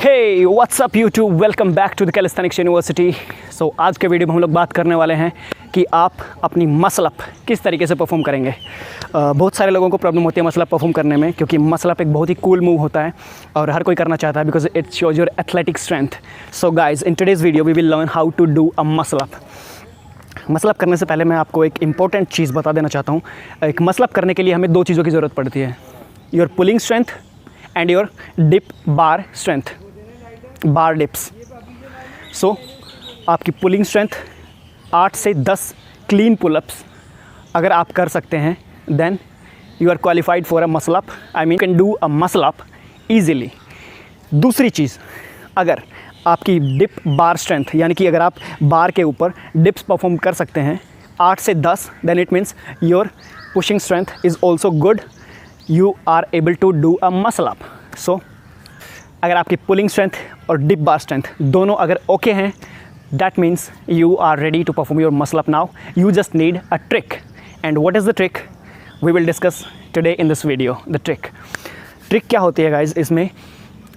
Hey what's up YouTube, welcome back to the calisthenics university. So आज के video में हम लोग बात करने वाले हैं कि आप अपनी मसल अप किस तरीके से परफॉर्म करेंगे। बहुत सारे लोगों को प्रॉब्लम होती है मसल अप परफॉर्म करने में, क्योंकि मसल अप एक बहुत ही कूल मूव होता है और हर कोई करना चाहता है because it shows your athletic strength. So guys, in today's video we will learn how to do a muscle up. Muscle up करने से पहले मैं आपको एक इंपॉर्टेंट चीज़ बता देना चाहता हूँ। एक मसल अप करने के लिए हमें दो चीज़ों की ज़रूरत पड़ती है, your pulling strength and your dip bar strength, bar dips. So आपकी पुलिंग स्ट्रेंथ 8 से 10 क्लीन पुलअप्स अगर आप कर सकते हैं, then you are qualified for a muscle up. I mean can do a muscle up easily. दूसरी चीज़, अगर आपकी डिप बार स्ट्रेंथ यानी कि अगर आप बार के ऊपर डिप्स परफॉर्म कर सकते हैं 8 से 10, then it means your pushing strength is also good, you are able to do a muscle up. So अगर आपकी पुलिंग स्ट्रेंथ और डिप बार स्ट्रेंथ दोनों अगर ओके हैं, that means you are ready to perform your muscle up now. You just need a trick, and what is the trick we will discuss today in this video. The trick क्या होती है guys, इसमें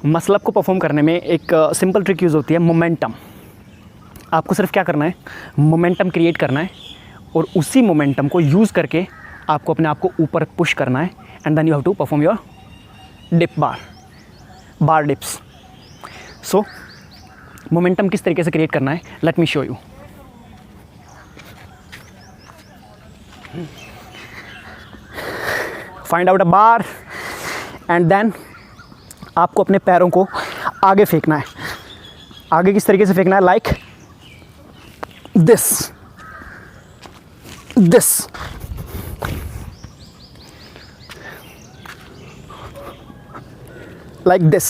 muscle up को perform करने में एक simple trick use होती है, मोमेंटम। आपको सिर्फ क्या करना है, मोमेंटम क्रिएट करना है और उसी मोमेंटम को यूज़ करके आपको अपने आप को ऊपर पुश करना है, and then you have to perform your dip bar dips. So momentum किस तरीके से क्रिएट करना है, let me show you. Find out a bar and then आपको अपने पैरों को आगे फेंकना है। आगे किस तरीके से फेंकना है, like this like this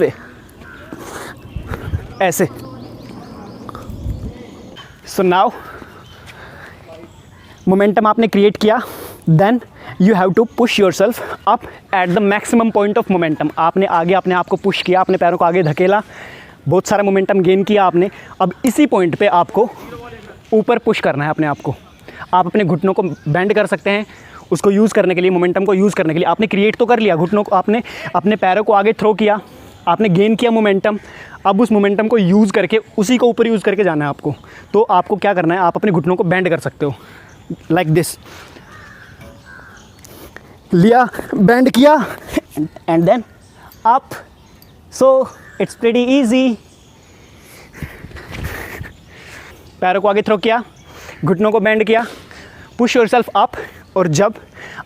way, ऐसे। सो नाउ मोमेंटम आपने क्रिएट किया, then you have to push yourself up at the maximum point of momentum. आपने आगे अपने आप को पुश किया, अपने पैरों को आगे धकेला, बहुत सारा मोमेंटम गेन किया आपने। अब इसी पॉइंट पे आपको ऊपर पुश करना है अपने आप को। आप अपने घुटनों को बेंड कर सकते हैं, उसको यूज़ करने के लिए, मोमेंटम को यूज़ करने के लिए। आपने क्रिएट तो कर लिया, घुटनों को आपने अपने पैरों को आगे थ्रो किया, आपने गेन किया मोमेंटम। अब उस मोमेंटम को यूज़ करके उसी को ऊपर यूज़ करके जाना है आपको। तो आपको क्या करना है, आप अपने घुटनों को बेंड कर सकते हो, लाइक दिस। लिया, बेंड किया and then up. So it's pretty easy. पैरों को आगे थ्रो किया, घुटनों को बेंड किया, पुश योरसेल्फ अप। और जब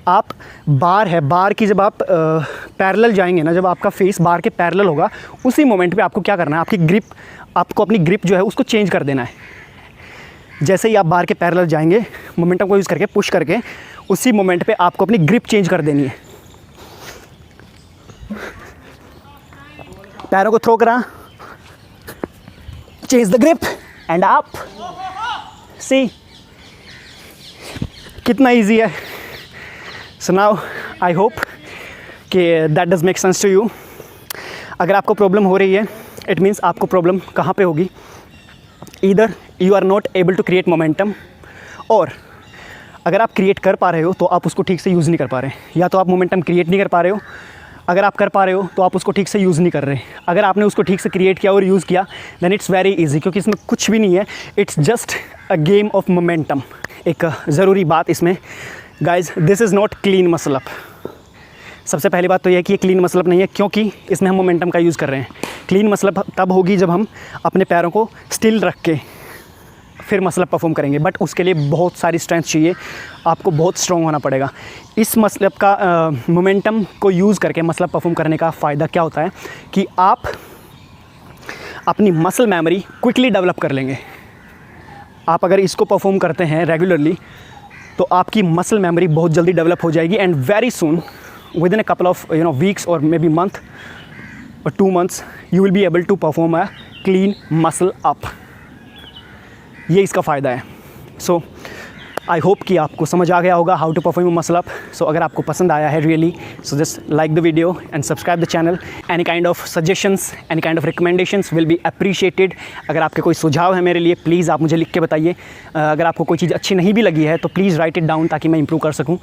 आप बार की जब आप पैरेलल जाएंगे ना, जब आपका फेस बार के पैरेलल होगा, उसी मोमेंट पे आपको क्या करना है, आपको अपनी ग्रिप जो है उसको चेंज कर देना है। जैसे ही आप बार के पैरेलल जाएंगे, मोमेंटम को यूज़ करके पुश करके, उसी मोमेंट पे आपको अपनी ग्रिप चेंज कर देनी है। पैरों को थ्रो करा, change the grip and up. See कितना इजी है। सो नाउ आई होप कि that does make sense to you. अगर आपको प्रॉब्लम हो रही है, इट मीन्स आपको प्रॉब्लम कहाँ पे होगी, either you are not able to create momentum, और अगर आप क्रिएट कर पा रहे हो तो आप उसको ठीक से यूज़ नहीं कर पा रहे। या तो आप मोमेंटम क्रिएट नहीं कर पा रहे हो, अगर आप कर पा रहे हो तो आप उसको ठीक से यूज़ नहीं कर रहे। अगर आपने उसको ठीक से क्रिएट किया और यूज़ किया, देन इट्स वेरी इजी, क्योंकि इसमें कुछ भी नहीं है, it's just a game of momentum. एक ज़रूरी बात इसमें guys, this is not clean muscle up. सबसे पहली बात तो यह है कि ये क्लीन मसल अप नहीं है, क्योंकि इसमें हम मोमेंटम का यूज़ कर रहे हैं। क्लीन मसल अप तब होगी जब हम अपने पैरों को स्टिल रख के फिर मसल अप परफॉर्म करेंगे, बट उसके लिए बहुत सारी स्ट्रेंथ चाहिए, आपको बहुत स्ट्रॉन्ग होना पड़ेगा। इस मसल अप का मोमेंटम को यूज़ करके मसल अप परफॉर्म करने का फ़ायदा क्या होता है कि आप अपनी मसल मेमोरी क्विकली डेवलप कर लेंगे। आप अगर इसको परफॉर्म करते हैं रेगुलरली, तो आपकी मसल मेमोरी बहुत जल्दी डेवलप हो जाएगी, and very soon, within a couple of weeks और मे बी मंथ और 2 months, you will be able to perform a clean muscle up. ये इसका फ़ायदा है। सो आई होप कि आपको समझ आ गया होगा how to perform muscle up. So अगर आपको पसंद आया है really, so just like the video and subscribe the channel. Any kind of suggestions, any kind of recommendations will be appreciated. अगर आपके कोई सुझाव है मेरे लिए, प्लीज़ आप मुझे लिख के बताइए। अगर आपको कोई चीज़ अच्छी नहीं भी लगी है तो प्लीज़ राइट इट डाउन, ताकि मैं इंप्रूव कर सकूँ।